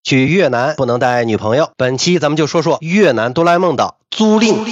去越南不能带女朋友。本期咱们就说说越南哆啦 A 梦的租赁。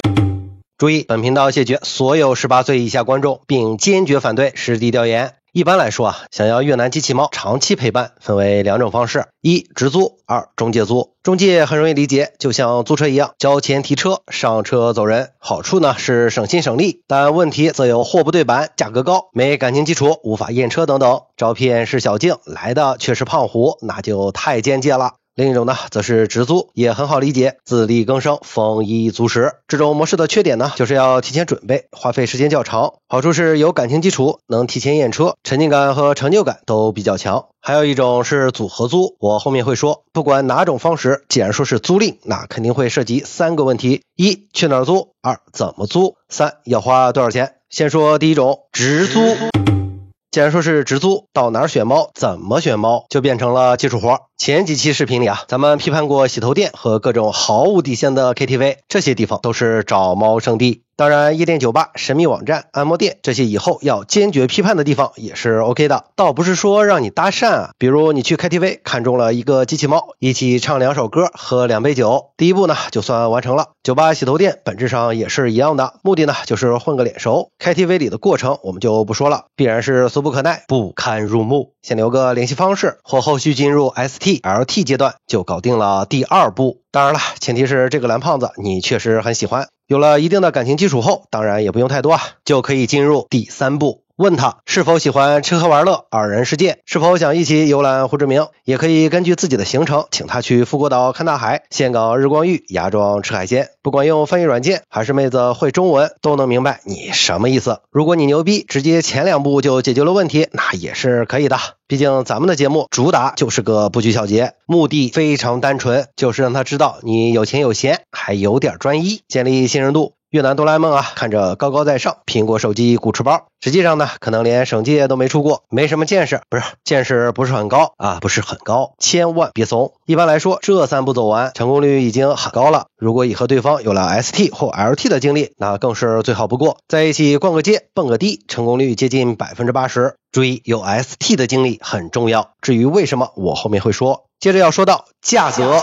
注意，本频道谢绝所有18岁以下观众，并坚决反对实地调研。一般来说想要越南机器猫长期陪伴，分为2种方式：一、直租；二、中介租。中介很容易理解，就像租车一样，交钱提车，上车走人。好处呢是省心省力，但问题则有货不对版、价格高、没感情基础、无法验车等等。照片是小静，来的却是胖虎，那就太间接了。另一种呢则是直租，也很好理解，自力更生，丰衣足食。这种模式的缺点呢就是要提前准备，花费时间较长。好处是有感情基础，能提前验车，沉浸感和成就感都比较强。还有一种是组合租，我后面会说。不管哪种方式，既然说是租赁，那肯定会涉及3个问题：一、去哪儿租；二、怎么租；三、要花多少钱。先说第一种，直租。既然说是直租，到哪儿选猫，怎么选猫，就变成了技术活。前几期视频里咱们批判过洗头店和各种毫无底线的 KTV， 这些地方都是找猫圣地。当然，夜店酒吧、神秘网站、按摩店，这些以后要坚决批判的地方也是 OK 的。倒不是说让你搭讪比如你去 KTV 看中了一个机器猫，一起唱2首歌，喝2杯酒，第一步呢就算完成了。酒吧、洗头店本质上也是一样的，目的呢就是混个脸熟。KTV 里的过程我们就不说了，必然是俗不可耐，不堪入目。先留个联系方式，或后续进入 ST、LT 阶段，就搞定了第2步。当然了，前提是这个蓝胖子你确实很喜欢。有了一定的感情基础后，当然也不用太多就可以进入第3步。问他是否喜欢吃喝玩乐、2人世界，是否想一起游览胡志明，也可以根据自己的行程请他去富国岛看大海，岘港日光浴，芽庄吃海鲜。不管用翻译软件还是妹子会中文，都能明白你什么意思。如果你牛逼，直接前2步就解决了问题，那也是可以的。毕竟咱们的节目主打就是个不拘小节，目的非常单纯，就是让他知道你有钱有闲，还有点专一，建立信任度。越南哆啦 A 梦看着高高在上，苹果手机鼓持包，实际上呢可能连省界都没出过，没什么见识，见识不是很高不是很高，千万别怂。一般来说这3步走完，成功率已经很高了。如果以和对方有了 ST 或 LT 的经历，那更是最好不过，在一起逛个街蹦个迪，成功率接近 80%。 注意，有 ST 的经历很重要，至于为什么我后面会说。接着要说到价格。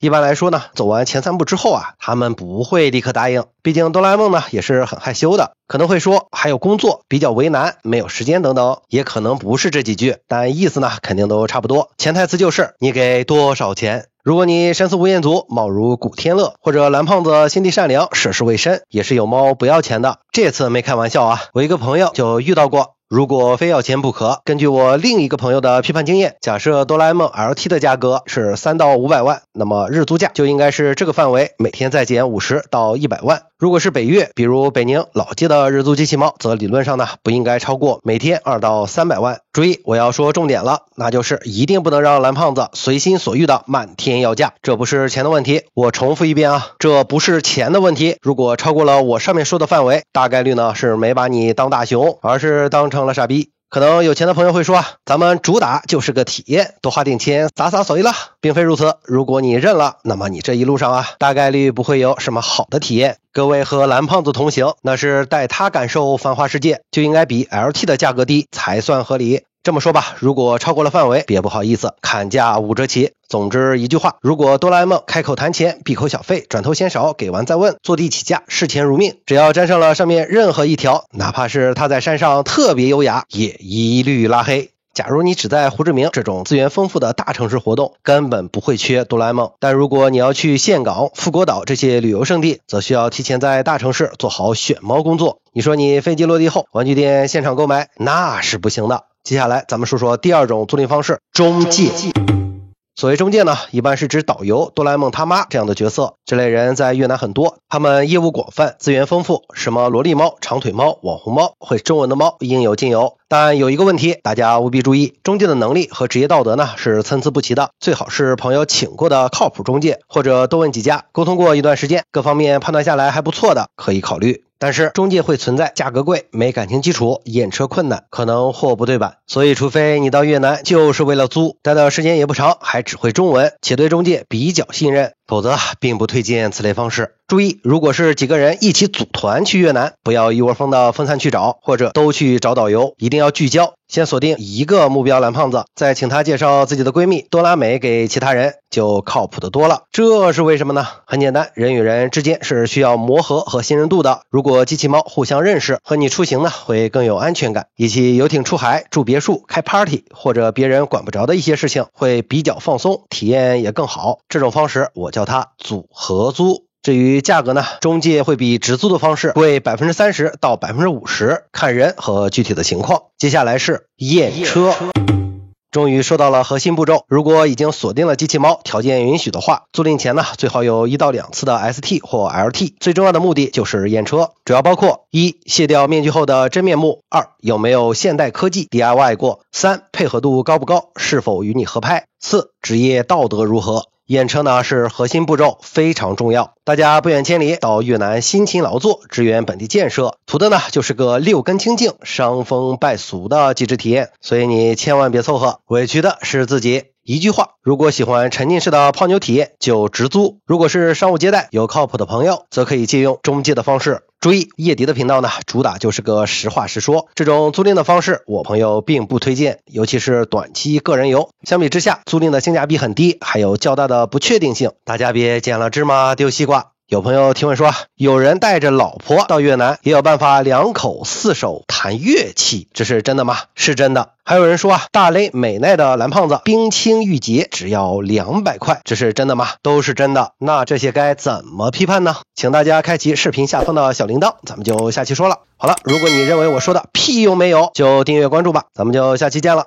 一般来说呢，走完前3步之后他们不会立刻答应，毕竟哆啦 A 梦呢也是很害羞的，可能会说还有工作，比较为难，没有时间等等，也可能不是这几句，但意思呢肯定都差不多。潜台词就是你给多少钱。如果你神似吴彦祖，貌如古天乐，或者蓝胖子心地善良，涉世未深，也是有猫不要钱的。这次没开玩笑我一个朋友就遇到过。如果非要钱不可，根据我另一个朋友的批判经验，假设哆啦 A 梦 LT 的价格是3到500万，那么日租价就应该是这个范围，每天再减50到100万。如果是北越，比如北宁老街的日租机器猫，则理论上呢不应该超过每天2到300万。注意，我要说重点了，那就是一定不能让蓝胖子随心所欲的漫天要价，这不是钱的问题。我重复一遍这不是钱的问题。如果超过了我上面说的范围，大概率呢是没把你当大熊，而是当成了傻逼。可能有钱的朋友会说咱们主打就是个体验，多花点钱洒洒水了。并非如此，如果你认了，那么你这一路上大概率不会有什么好的体验。各位和蓝胖子同行，那是带他感受繁华世界，就应该比 LT 的价格低才算合理。这么说吧，如果超过了范围，别不好意思，砍价5折起。总之一句话，如果哆啦 A 梦开口谈钱，闭口小费，转头嫌少，给完再问，坐地起价，视钱如命，只要沾上了上面任何一条，哪怕是他在山上特别优雅，也一律拉黑。假如你只在胡志明这种资源丰富的大城市活动，根本不会缺哆啦 A 梦。但如果你要去岘港、富国岛这些旅游胜地，则需要提前在大城市做好选猫工作。你说你飞机落地后，玩具店现场购买，那是不行的。接下来咱们说说第2种租赁方式，中介。所谓中介呢，一般是指导游、哆啦 A 梦他妈这样的角色。这类人在越南很多，他们业务广泛，资源丰富，什么萝莉猫、长腿猫、网红猫，会中文的猫应有尽有。但有一个问题，大家务必注意，中介的能力和职业道德呢是参差不齐的，最好是朋友请过的靠谱中介，或者多问几家，沟通过一段时间，各方面判断下来还不错的，可以考虑。但是中介会存在价格贵、没感情基础、验车困难，可能货不对版，所以除非你到越南就是为了租，待的时间也不长，还只会中文，且对中介比较信任，否则并不推荐此类方式。注意，如果是几个人一起组团去越南，不要一窝蜂的分散去找，或者都去找导游，一定要聚焦，先锁定一个目标蓝胖子，再请他介绍自己的闺蜜多拉美给其他人，就靠谱的多了。这是为什么呢？很简单，人与人之间是需要磨合和信任度的。如果机器猫互相认识，和你出行呢会更有安全感，一起游艇出海、住别墅、开 party 或者别人管不着的一些事情会比较放松，体验也更好。这种方式我叫它组合租。至于价格呢，中介会比直租的方式贵 30% 到 50%， 看人和具体的情况。接下来是验车。终于说到了核心步骤，如果已经锁定了机器猫，条件允许的话，租赁前呢最好有1到2次的 ST 或 LT， 最重要的目的就是验车，主要包括1卸掉面具后的真面目，2有没有现代科技 DIY 过，3配合度高不高，是否与你合拍，4职业道德如何。验车呢是核心步骤，非常重要。大家不远千里到越南辛勤劳作，支援本地建设，图的呢就是个6根清净、伤风败俗的极致体验，所以你千万别凑合，委屈的是自己。一句话，如果喜欢沉浸式的泡妞体验就直租，如果是商务接待有靠谱的朋友，则可以借用中介的方式。注意，叶迪的频道呢主打就是个实话实说，这种租赁的方式我朋友并不推荐，尤其是短期个人游。相比之下，租赁的性价比很低，还有较大的不确定性，大家别捡了芝麻丢西瓜。有朋友提问说，有人带着老婆到越南，也有办法2口4手弹乐器，这是真的吗？是真的。还有人说大雷美奈的蓝胖子冰清玉洁只要200块，这是真的吗？都是真的。那这些该怎么批判呢？请大家开启视频下方的小铃铛，咱们就下期说了。好了，如果你认为我说的屁用没有，就订阅关注吧，咱们就下期见了。